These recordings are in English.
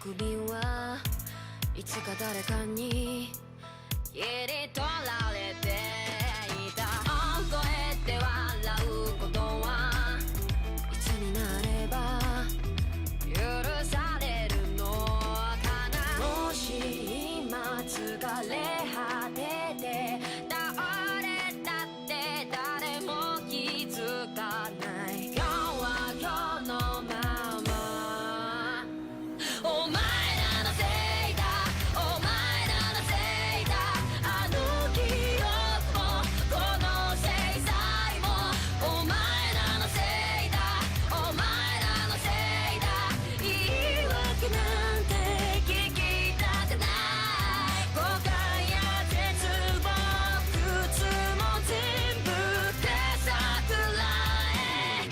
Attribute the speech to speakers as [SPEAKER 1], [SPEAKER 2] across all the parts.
[SPEAKER 1] 首はいつか誰かに切り取られていた覚えて笑うことはいつになれば許されるのかなもし今疲れ果てて倒れたって誰も気づかない今日は今日のままお前らのせいだお前らのせいだあの記憶もこの制裁もお前らのせいだお前らのせいだ言い訳なんて聞きたくない誤解や絶望苦痛も全部手さくらえ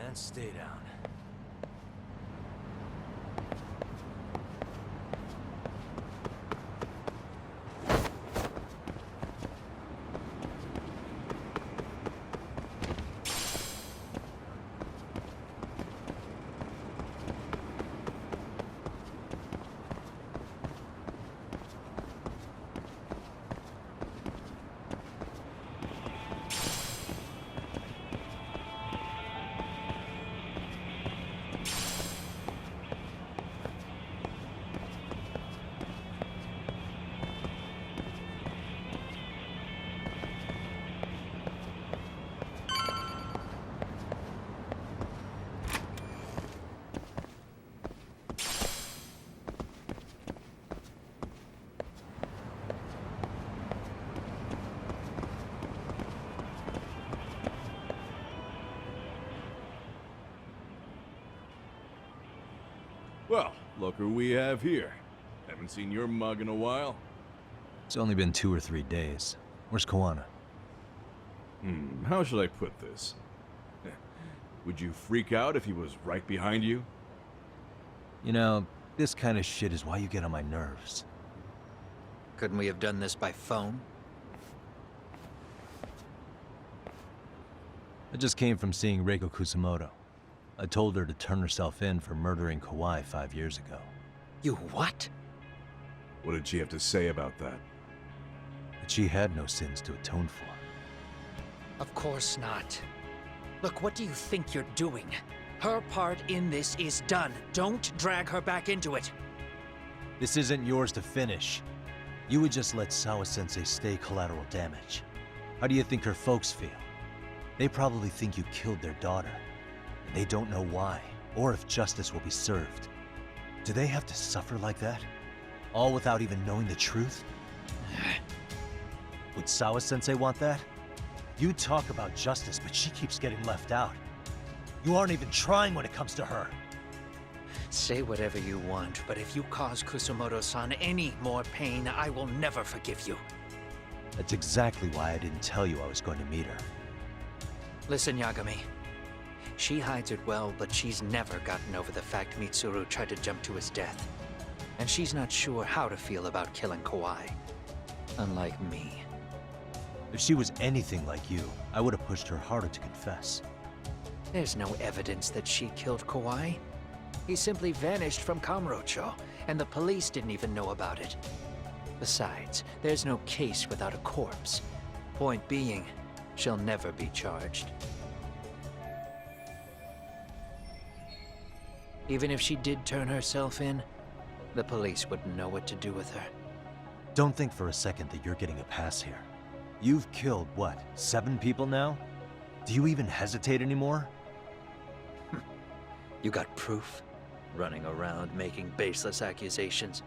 [SPEAKER 2] And stay down.
[SPEAKER 3] Well, look who we have here. Haven't seen your mug in a while.
[SPEAKER 2] It's only been 2 or 3 days. Where's Koana?
[SPEAKER 3] How should I put this? Would you freak out if he was right behind you?
[SPEAKER 2] You know, this kind of shit is why you get on my nerves.
[SPEAKER 4] Couldn't we have done this by phone?
[SPEAKER 2] I just came from seeing Reiko Kusamoto. I told her to turn herself in for murdering Kawai 5 years ago.
[SPEAKER 4] You what?
[SPEAKER 3] What did she have to say about that?
[SPEAKER 2] That she had no sins to atone for.
[SPEAKER 4] Of course not. Look, what do you think you're doing? Her part in this is done. Don't drag her back into it.
[SPEAKER 2] This isn't yours to finish. You would just let Sawa-sensei stay collateral damage. How do you think her folks feel? They probably think you killed their daughter. And they don't know why, or if justice will be served. Do they have to suffer like that? All without even knowing the truth? Would Sawa-sensei want that? You talk about justice, but she keeps getting left out. You aren't even trying when it comes to her.
[SPEAKER 4] Say whatever you want, but if you cause Kusumoto-san any more pain, I will never forgive you.
[SPEAKER 2] That's exactly why I didn't tell you I was going to meet her.
[SPEAKER 4] Listen, Yagami. She hides it well, but she's never gotten over the fact Mitsuru tried to jump to his death. And she's not sure how to feel about killing Kawhi. Unlike me.
[SPEAKER 2] If she was anything like you, I would have pushed her harder to confess.
[SPEAKER 4] There's no evidence that she killed Kawhi. He simply vanished from Kamurocho, and the police didn't even know about it. Besides, there's no case without a corpse. Point being, she'll never be charged. Even if she did turn herself in, the police wouldn't know what to do with her.
[SPEAKER 2] Don't think for a second that you're getting a pass here. You've killed, what, 7 people now? Do you even hesitate anymore?
[SPEAKER 4] You got proof? Running around making baseless accusations.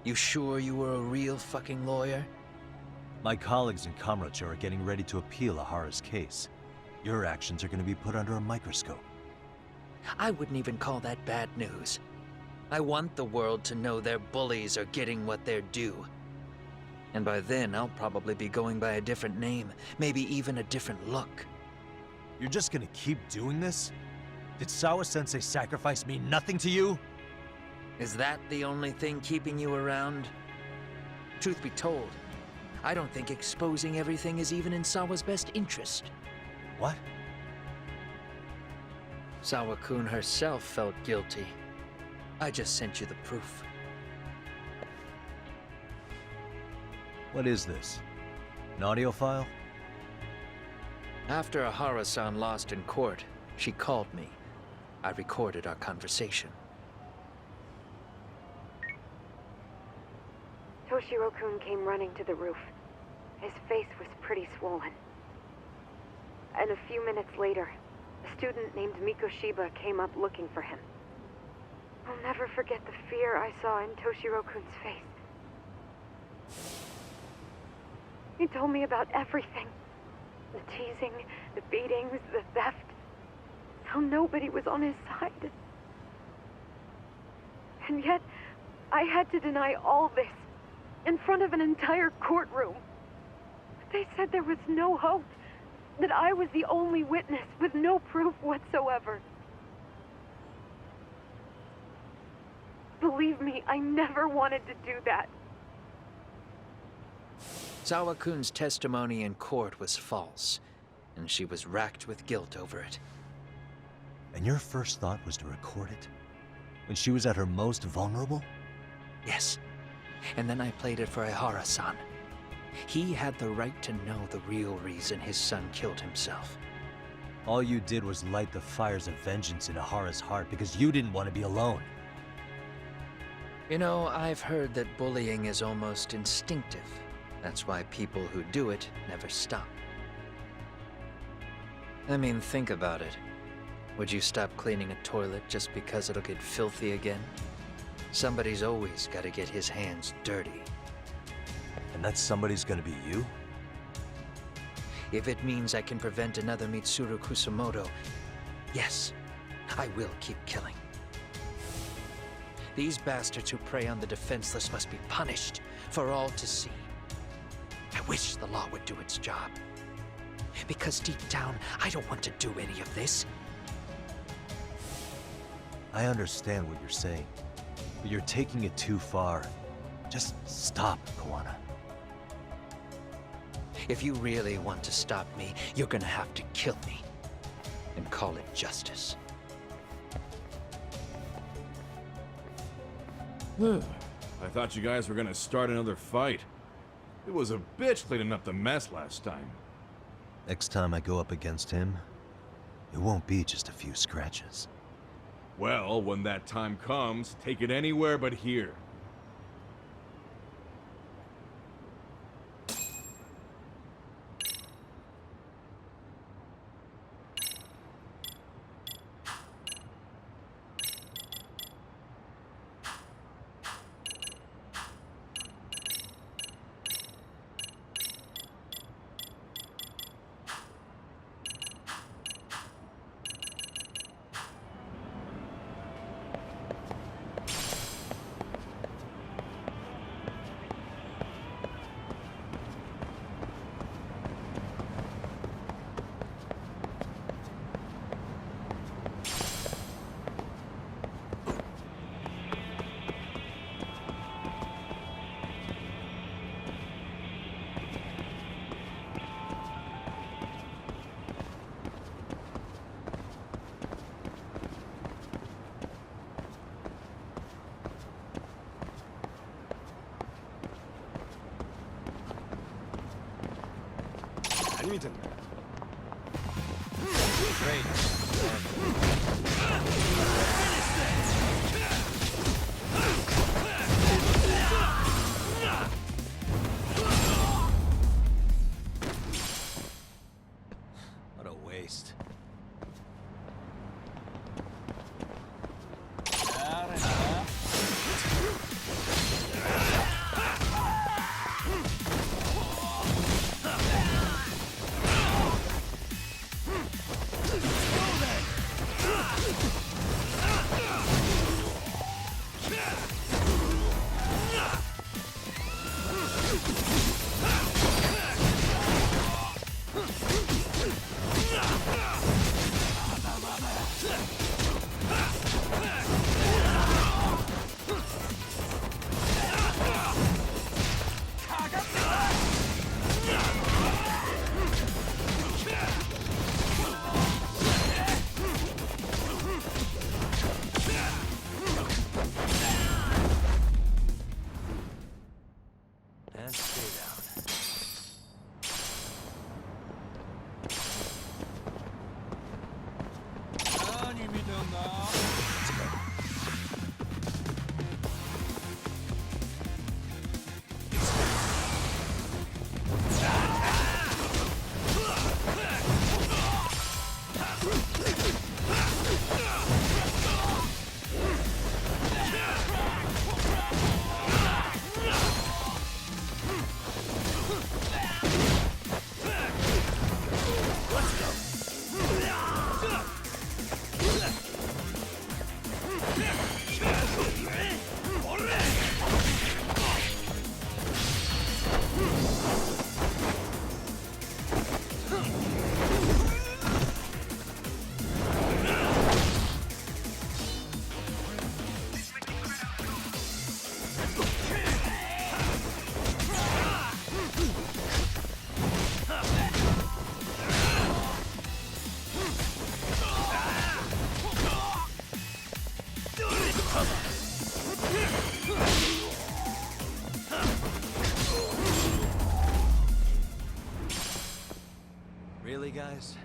[SPEAKER 4] You sure you were a real fucking lawyer?
[SPEAKER 2] My colleagues in Kamurocho are getting ready to appeal Ahara's case. Your actions are going to be put under a microscope.
[SPEAKER 4] I wouldn't even call that bad news. I want the world to know their bullies are getting what they're due. And by then, I'll probably be going by a different name, maybe even a different look.
[SPEAKER 2] You're just gonna keep doing this? Did Sawa-sensei sacrifice mean nothing to you?
[SPEAKER 4] Is that the only thing keeping you around? Truth be told, I don't think exposing everything is even in Sawa's best interest.
[SPEAKER 2] What?
[SPEAKER 4] Sawa-kun herself felt guilty. I just sent you the proof.
[SPEAKER 2] What is this? An audio file?
[SPEAKER 4] After Ahara-san lost in court, she called me. I recorded our conversation.
[SPEAKER 5] Toshiro-kun came running to the roof. His face was pretty swollen. And a few minutes later, a student named Mikoshiba came up looking for him. I'll never forget the fear I saw in Toshiro-kun's face. He told me about everything. The teasing, the beatings, the theft. How nobody was on his side. And yet, I had to deny all this in front of an entire courtroom. They said there was no hope, that I was the only witness with no proof whatsoever. Believe me, I never wanted to do that.
[SPEAKER 4] Sawa-kun's testimony in court was false, and she was racked with guilt over it.
[SPEAKER 2] And your first thought was to record it? When she was at her most vulnerable?
[SPEAKER 4] Yes. And then I played it for Ahara-san. He had the right to know the real reason his son killed himself.
[SPEAKER 2] All you did was light the fires of vengeance in Ahara's heart because you didn't want to be alone.
[SPEAKER 4] You know, I've heard that bullying is almost instinctive. That's why people who do it never stop. I mean, think about it. Would you stop cleaning a toilet just because it'll get filthy again? Somebody's always got to get his hands dirty.
[SPEAKER 2] And that somebody's gonna be you?
[SPEAKER 4] If it means I can prevent another Mitsuru Kusamoto, yes, I will keep killing. These bastards who prey on the defenseless must be punished for all to see. I wish the law would do its job. Because deep down, I don't want to do any of this.
[SPEAKER 2] I understand what you're saying, but you're taking it too far. Just stop, Kawana.
[SPEAKER 4] If you really want to stop me, you're gonna have to kill me. And call it justice.
[SPEAKER 3] I thought you guys were gonna start another fight. It was a bitch cleaning up the mess last time.
[SPEAKER 2] Next time I go up against him, it won't be just a few scratches.
[SPEAKER 3] Well, when that time comes, take it anywhere but here.
[SPEAKER 6] bieten.
[SPEAKER 2] What a waste. And stay down. Really, guys?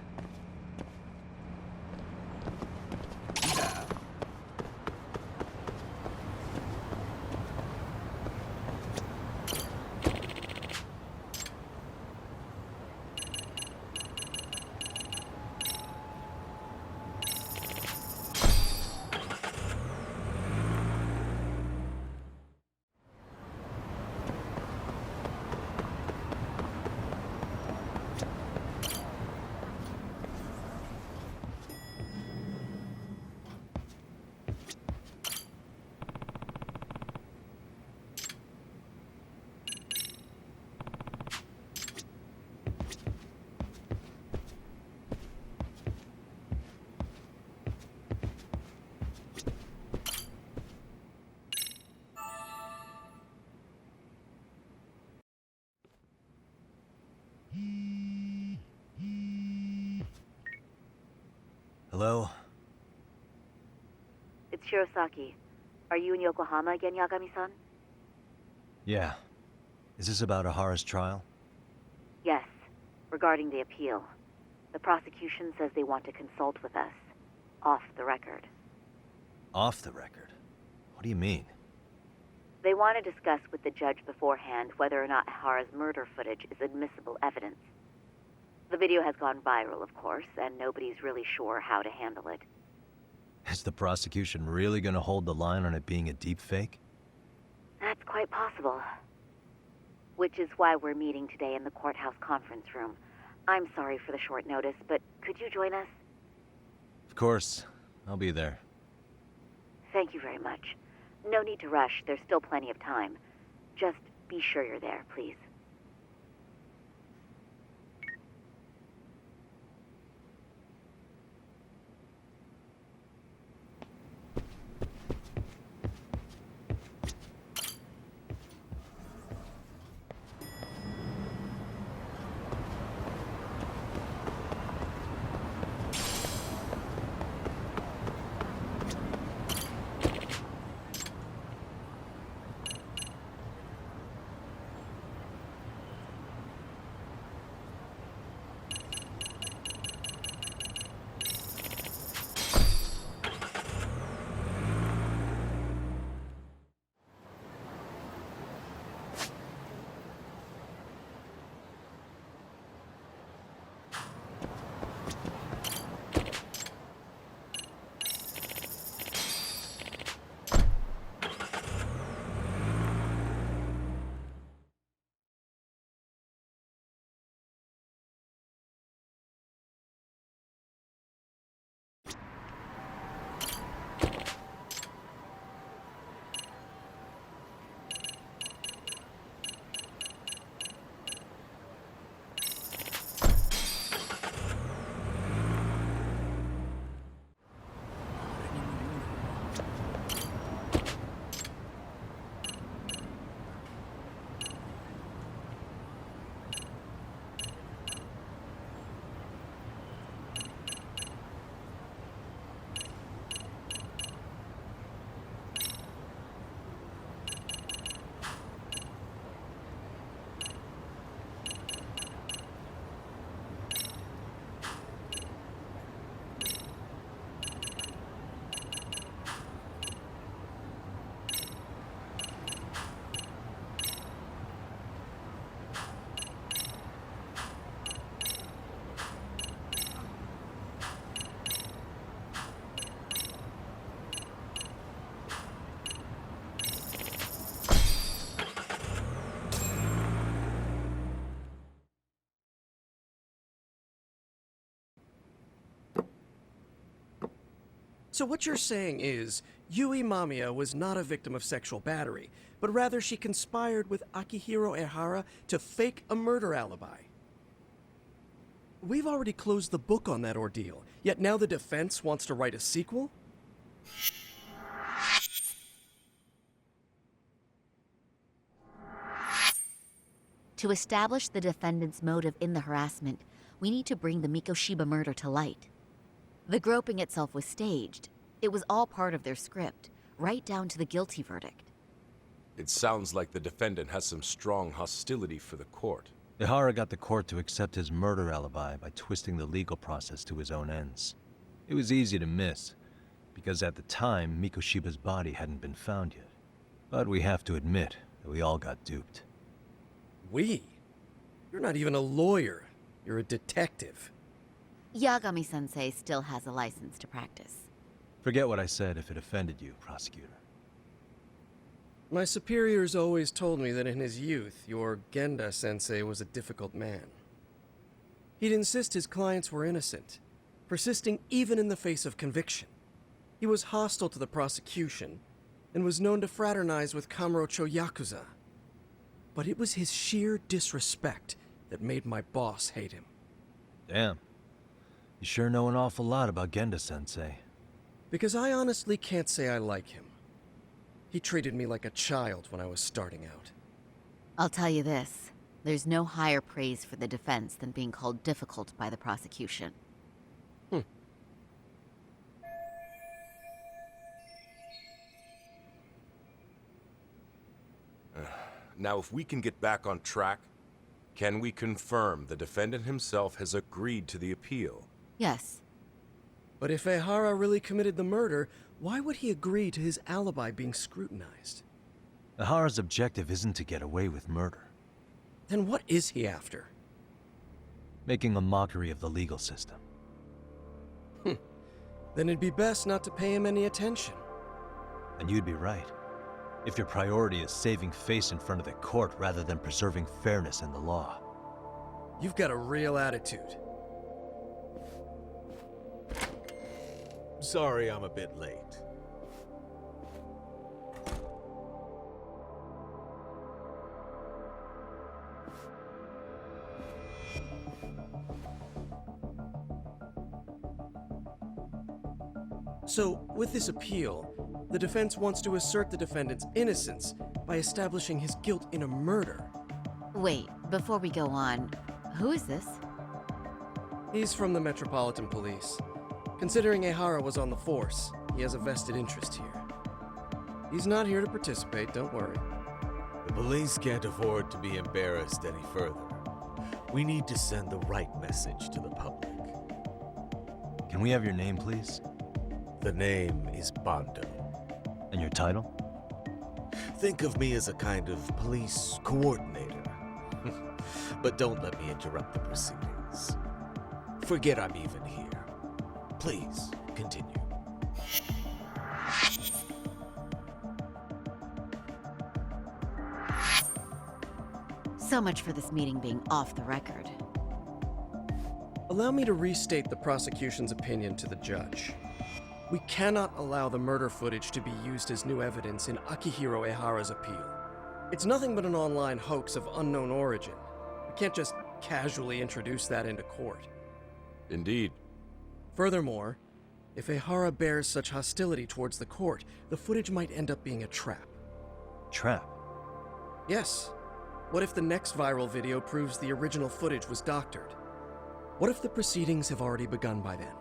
[SPEAKER 2] Hello?
[SPEAKER 5] It's Shirosaki. Are you in Yokohama again, Yagami-san?
[SPEAKER 2] Yeah. Is this about Ahara's trial?
[SPEAKER 5] Yes, regarding the appeal. The prosecution says they want to consult with us. Off the record.
[SPEAKER 2] Off the record? What do you mean?
[SPEAKER 5] They want to discuss with the judge beforehand whether or not Ahara's murder footage is admissible evidence. The video has gone viral, of course, and nobody's really sure how to handle it.
[SPEAKER 2] Is the prosecution really gonna hold the line on it being a deepfake?
[SPEAKER 5] That's quite possible. Which is why we're meeting today in the courthouse conference room. I'm sorry for the short notice, but could you join us?
[SPEAKER 2] Of course. I'll be there.
[SPEAKER 5] Thank you very much. No need to rush. There's still plenty of time. Just be sure you're there, please.
[SPEAKER 6] So what you're saying is, Yui Mamiya was not a victim of sexual battery, but rather she conspired with Akihiro Ehara to fake a murder alibi. We've already closed the book on that ordeal, yet now the defense wants to write a sequel?
[SPEAKER 7] To establish the defendant's motive in the harassment, we need to bring the Mikoshiba murder to light. The groping itself was staged. It was all part of their script, right down to the guilty verdict.
[SPEAKER 8] It sounds like the defendant has some strong hostility for the court.
[SPEAKER 2] Ehara got the court to accept his murder alibi by twisting the legal process to his own ends. It was easy to miss, because at the time, Mikoshiba's body hadn't been found yet. But we have to admit that we all got duped.
[SPEAKER 6] We? You're not even a lawyer. You're a detective.
[SPEAKER 7] Yagami-sensei still has a license to practice.
[SPEAKER 2] Forget what I said if it offended you, prosecutor.
[SPEAKER 6] My superiors always told me that in his youth, your Genda-sensei was a difficult man. He'd insist his clients were innocent, persisting even in the face of conviction. He was hostile to the prosecution, and was known to fraternize with Kamurocho Yakuza. But it was his sheer disrespect that made my boss hate him.
[SPEAKER 2] Damn. You sure know an awful lot about Genda-sensei.
[SPEAKER 6] Because I honestly can't say I like him. He treated me like a child when I was starting out.
[SPEAKER 7] I'll tell you this, there's no higher praise for the defense than being called difficult by the prosecution.
[SPEAKER 8] Now, if we can get back on track, can we confirm the defendant himself has agreed to the appeal?
[SPEAKER 7] Yes.
[SPEAKER 6] But if Ehara really committed the murder, why would he agree to his alibi being scrutinized?
[SPEAKER 2] Ehara's objective isn't to get away with murder.
[SPEAKER 6] Then what is he after?
[SPEAKER 2] Making a mockery of the legal system.
[SPEAKER 6] Then it'd be best not to pay him any attention.
[SPEAKER 2] And you'd be right. If your priority is saving face in front of the court rather than preserving fairness in the law.
[SPEAKER 6] You've got a real attitude.
[SPEAKER 9] Sorry I'm a bit late.
[SPEAKER 6] So, with this appeal, the defense wants to assert the defendant's innocence by establishing his guilt in a murder.
[SPEAKER 7] Wait, before we go on, who is this?
[SPEAKER 6] He's from the Metropolitan Police. Considering Ehara was on the force, he has a vested interest here. He's not here to participate, don't worry.
[SPEAKER 9] The police can't afford to be embarrassed any further. We need to send the right message to the public.
[SPEAKER 2] Can we have your name, please?
[SPEAKER 9] The name is Bando.
[SPEAKER 2] And your title?
[SPEAKER 9] Think of me as a kind of police coordinator. But don't let me interrupt the proceedings. Forget I'm even here. Please, continue.
[SPEAKER 7] So much for this meeting being off the record.
[SPEAKER 6] Allow me to restate the prosecution's opinion to the judge. We cannot allow the murder footage to be used as new evidence in Akihiro Ehara's appeal. It's nothing but an online hoax of unknown origin. We can't just casually introduce that into court.
[SPEAKER 8] Indeed.
[SPEAKER 6] Furthermore, if Ehara bears such hostility towards the court, the footage might end up being a trap.
[SPEAKER 2] Trap?
[SPEAKER 6] Yes. What if the next viral video proves the original footage was doctored? What if the proceedings have already begun by then?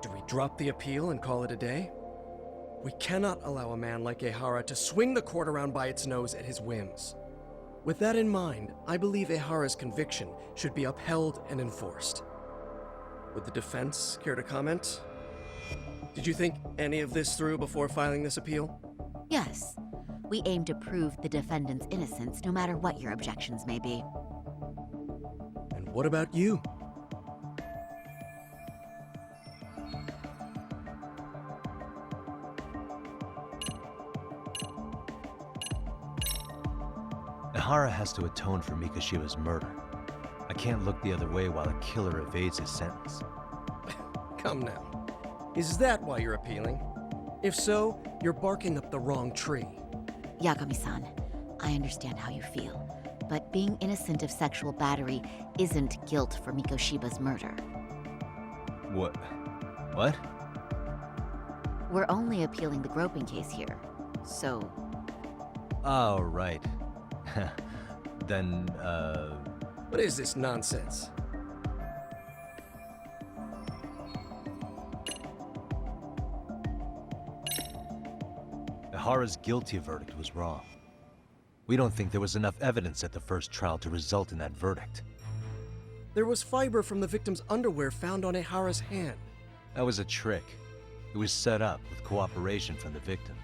[SPEAKER 6] Do we drop the appeal and call it a day? We cannot allow a man like Ehara to swing the court around by its nose at his whims. With that in mind, I believe Ehara's conviction should be upheld and enforced. Would the defense care to comment? Did you think any of this through before filing this appeal?
[SPEAKER 7] Yes. We aim to prove the defendant's innocence no matter what your objections may be.
[SPEAKER 6] And what about you?
[SPEAKER 2] Ehara has to atone for Mikoshiba's murder. I can't look the other way while a killer evades his sentence.
[SPEAKER 6] Come now. Is that why you're appealing? If so, you're barking up the wrong tree.
[SPEAKER 7] Yagami-san, I understand how you feel, but being innocent of sexual battery isn't guilt for Mikoshiba's murder.
[SPEAKER 2] What? What?
[SPEAKER 7] We're only appealing the groping case here, so...
[SPEAKER 2] Oh, right. Then,
[SPEAKER 6] What is this nonsense?
[SPEAKER 2] Ihara's guilty verdict was wrong. We don't think there was enough evidence at the first trial to result in that verdict.
[SPEAKER 6] There was fiber from the victim's underwear found on Ihara's hand.
[SPEAKER 2] That was a trick. It was set up with cooperation from the victim.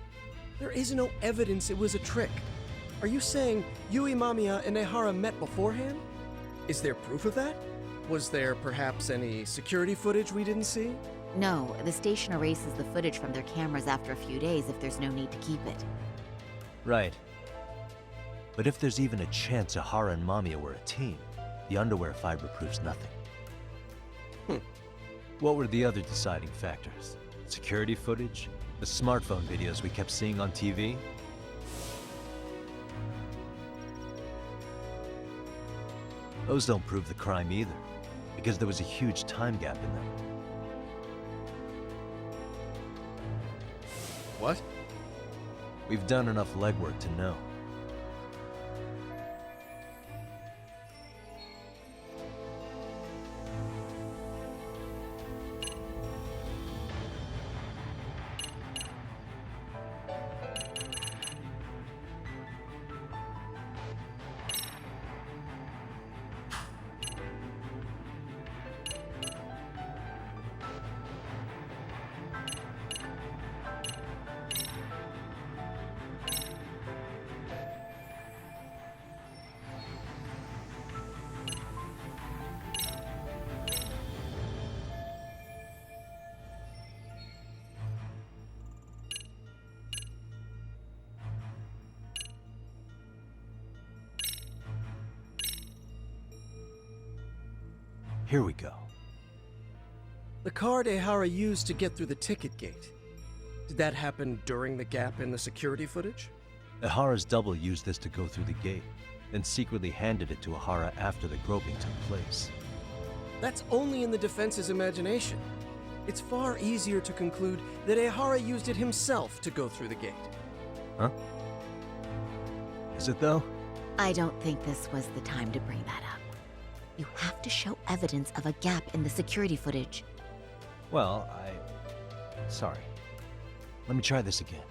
[SPEAKER 6] There is no evidence it was a trick. Are you saying Yui Mamiya and Ihara met beforehand? Is there proof of that? Was there perhaps any security footage we didn't see?
[SPEAKER 7] No, the station erases the footage from their cameras after a few days if there's no need to keep it.
[SPEAKER 2] Right. But if there's even a chance Ihara and Mamiya were a team, the underwear fiber proves nothing. What were the other deciding factors? Security footage? The smartphone videos we kept seeing on TV? Those don't prove the crime either, because there was a huge time gap in them.
[SPEAKER 6] What?
[SPEAKER 2] We've done enough legwork to know. Here we go.
[SPEAKER 6] The card Ihara used to get through the ticket gate. Did that happen during the gap in the security footage?
[SPEAKER 2] Ihara's double used this to go through the gate, then secretly handed it to Ihara after the groping took place.
[SPEAKER 6] That's only in the defense's imagination. It's far easier to conclude that Ihara used it himself to go through the gate.
[SPEAKER 2] Huh? Is it though?
[SPEAKER 7] I don't think this was the time to bring that up. You have to show evidence of a gap in the security footage.
[SPEAKER 2] Well, Sorry. Let me try this again.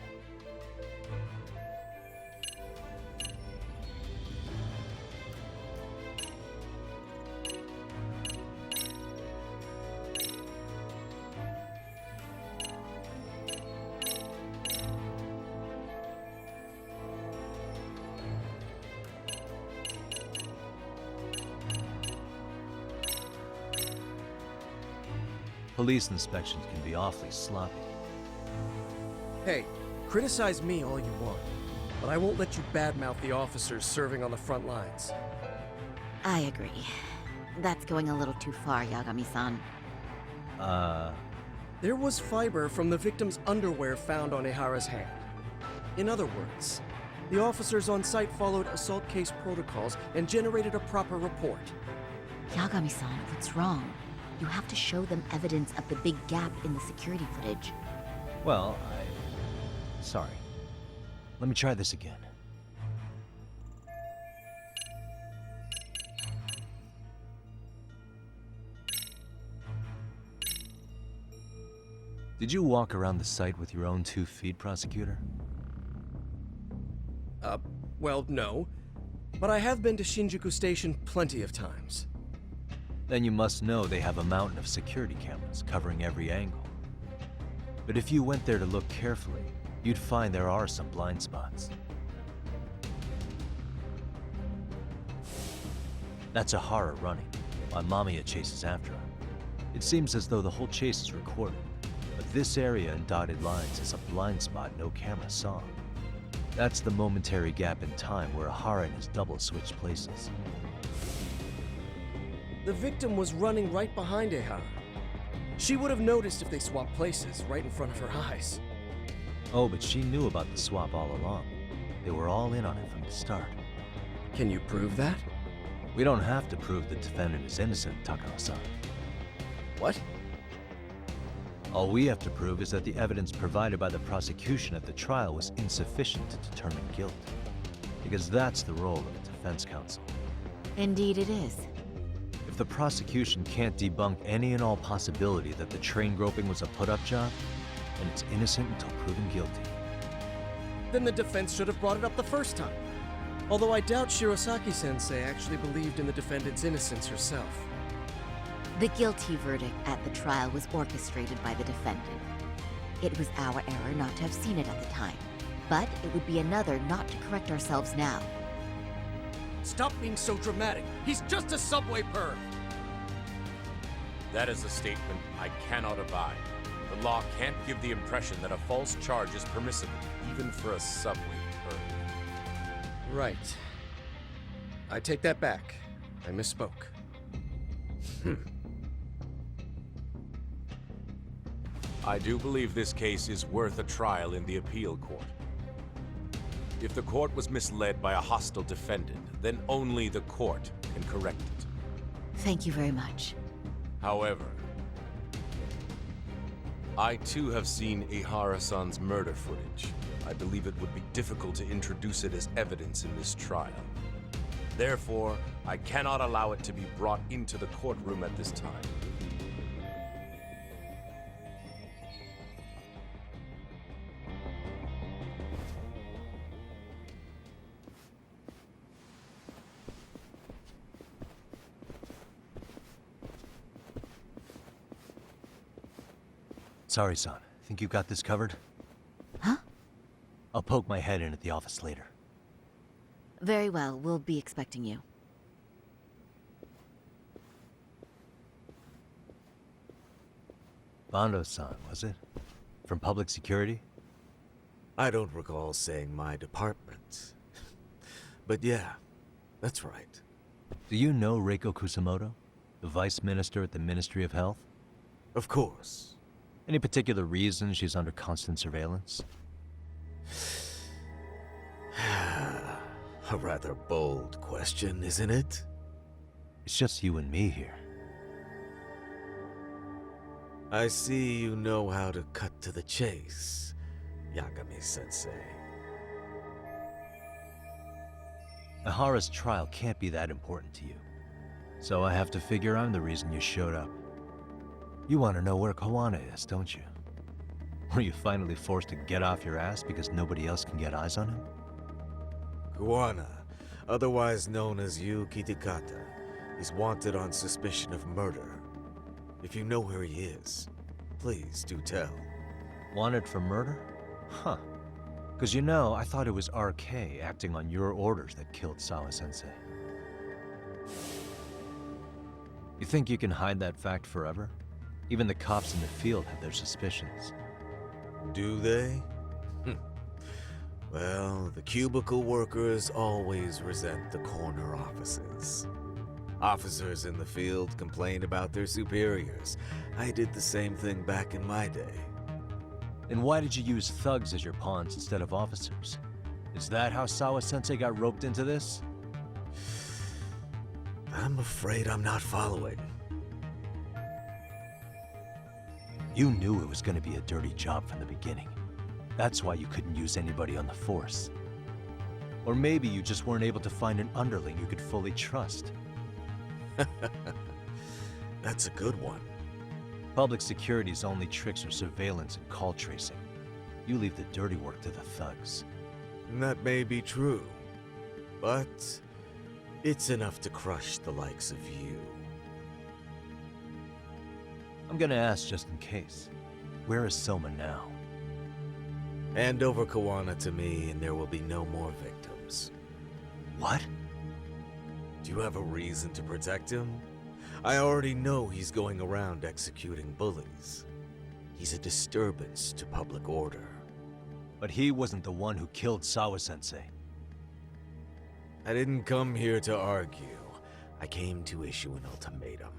[SPEAKER 2] Police inspections can be awfully sloppy.
[SPEAKER 6] Hey, criticize me all you want, but I won't let you badmouth the officers serving on the front lines.
[SPEAKER 7] I agree. That's going a little too far, Yagami-san.
[SPEAKER 6] There was fiber from the victim's underwear found on Ihara's hand. In other words, the officers on site followed assault case protocols and generated a proper report.
[SPEAKER 7] Yagami-san, what's wrong? You have to show them evidence of the big gap in the security footage.
[SPEAKER 2] Well, Sorry. Let me try this again. Did you walk around the site with your own 2 feet, prosecutor?
[SPEAKER 6] Well, no. But I have been to Shinjuku Station plenty of times.
[SPEAKER 2] Then you must know they have a mountain of security cameras covering every angle. But if you went there to look carefully, you'd find there are some blind spots. That's Ihara running, while Mamiya chases after him. It seems as though the whole chase is recorded, but this area in dotted lines is a blind spot no camera saw. That's the momentary gap in time where Ihara and his double switched places.
[SPEAKER 6] The victim was running right behind Ihara. She would have noticed if they swapped places right in front of her eyes.
[SPEAKER 2] Oh, but she knew about the swap all along. They were all in on it from the start.
[SPEAKER 6] Can you prove that?
[SPEAKER 2] We don't have to prove the defendant is innocent, Tacano-san.
[SPEAKER 6] What?
[SPEAKER 2] All we have to prove is that the evidence provided by the prosecution at the trial was insufficient to determine guilt. Because that's the role of the defense counsel.
[SPEAKER 7] Indeed it is.
[SPEAKER 2] If the prosecution can't debunk any and all possibility that the train groping was a put-up job, then it's innocent until proven guilty.
[SPEAKER 6] Then the defense should have brought it up the first time. Although I doubt Shirosaki-sensei actually believed in the defendant's innocence herself.
[SPEAKER 7] The guilty verdict at the trial was orchestrated by the defendant. It was our error not to have seen it at the time. But it would be another not to correct ourselves now.
[SPEAKER 6] Stop being so dramatic. He's just a subway perv.
[SPEAKER 8] That is a statement I cannot abide. The law can't give the impression that a false charge is permissible, even for a subway perv.
[SPEAKER 6] Right. I take that back. I misspoke.
[SPEAKER 8] I do believe this case is worth a trial in the appeal court. If the court was misled by a hostile defendant, then only the court can correct it.
[SPEAKER 7] Thank you very much.
[SPEAKER 8] However, I too have seen Ihara-san's murder footage. I believe it would be difficult to introduce it as evidence in this trial. Therefore, I cannot allow it to be brought into the courtroom at this time.
[SPEAKER 2] Sorry, son. Think you got this covered?
[SPEAKER 7] Huh?
[SPEAKER 2] I'll poke my head in at the office later.
[SPEAKER 7] Very well, we'll be expecting you.
[SPEAKER 2] Bando-san, was it? From public security?
[SPEAKER 9] I don't recall saying my department. But yeah, that's right.
[SPEAKER 2] Do you know Reiko Kusamoto? The vice minister at the Ministry of Health?
[SPEAKER 9] Of course.
[SPEAKER 2] Any particular reason she's under constant surveillance?
[SPEAKER 9] A rather bold question, isn't it?
[SPEAKER 2] It's just you and me here.
[SPEAKER 9] I see you know how to cut to the chase, Yagami-sensei.
[SPEAKER 2] Ihara's trial can't be that important to you. So I have to figure I'm the reason you showed up. You want to know where Kawana is, don't you? Were you finally forced to get off your ass because nobody else can get eyes on him?
[SPEAKER 9] Kawana, otherwise known as Yu Kitakata, is wanted on suspicion of murder. If you know where he is, please do tell.
[SPEAKER 2] Wanted for murder? Huh. Because you know, I thought it was RK acting on your orders that killed Sawa-sensei. You think you can hide that fact forever? Even the cops in the field have their suspicions.
[SPEAKER 9] Do they? Well, the cubicle workers always resent the corner offices. Officers in the field complain about their superiors. I did the same thing back in my day.
[SPEAKER 2] Then why did you use thugs as your pawns instead of officers? Is that how Sawa-sensei got roped into this?
[SPEAKER 9] I'm afraid I'm not following.
[SPEAKER 2] You knew it was going to be a dirty job from the beginning. That's why you couldn't use anybody on the force. Or maybe you just weren't able to find an underling you could fully trust.
[SPEAKER 9] That's a good one.
[SPEAKER 2] Public security's only tricks are surveillance and call tracing. You leave the dirty work to the thugs.
[SPEAKER 9] That may be true, but it's enough to crush the likes of you.
[SPEAKER 2] I'm gonna ask just in case. Where is Soma now?
[SPEAKER 9] Hand over Kawana to me and there will be no more victims.
[SPEAKER 2] What?
[SPEAKER 9] Do you have a reason to protect him? I already know he's going around executing bullies. He's a disturbance to public order.
[SPEAKER 2] But he wasn't the one who killed Sawa-sensei.
[SPEAKER 9] I didn't come here to argue. I came to issue an ultimatum.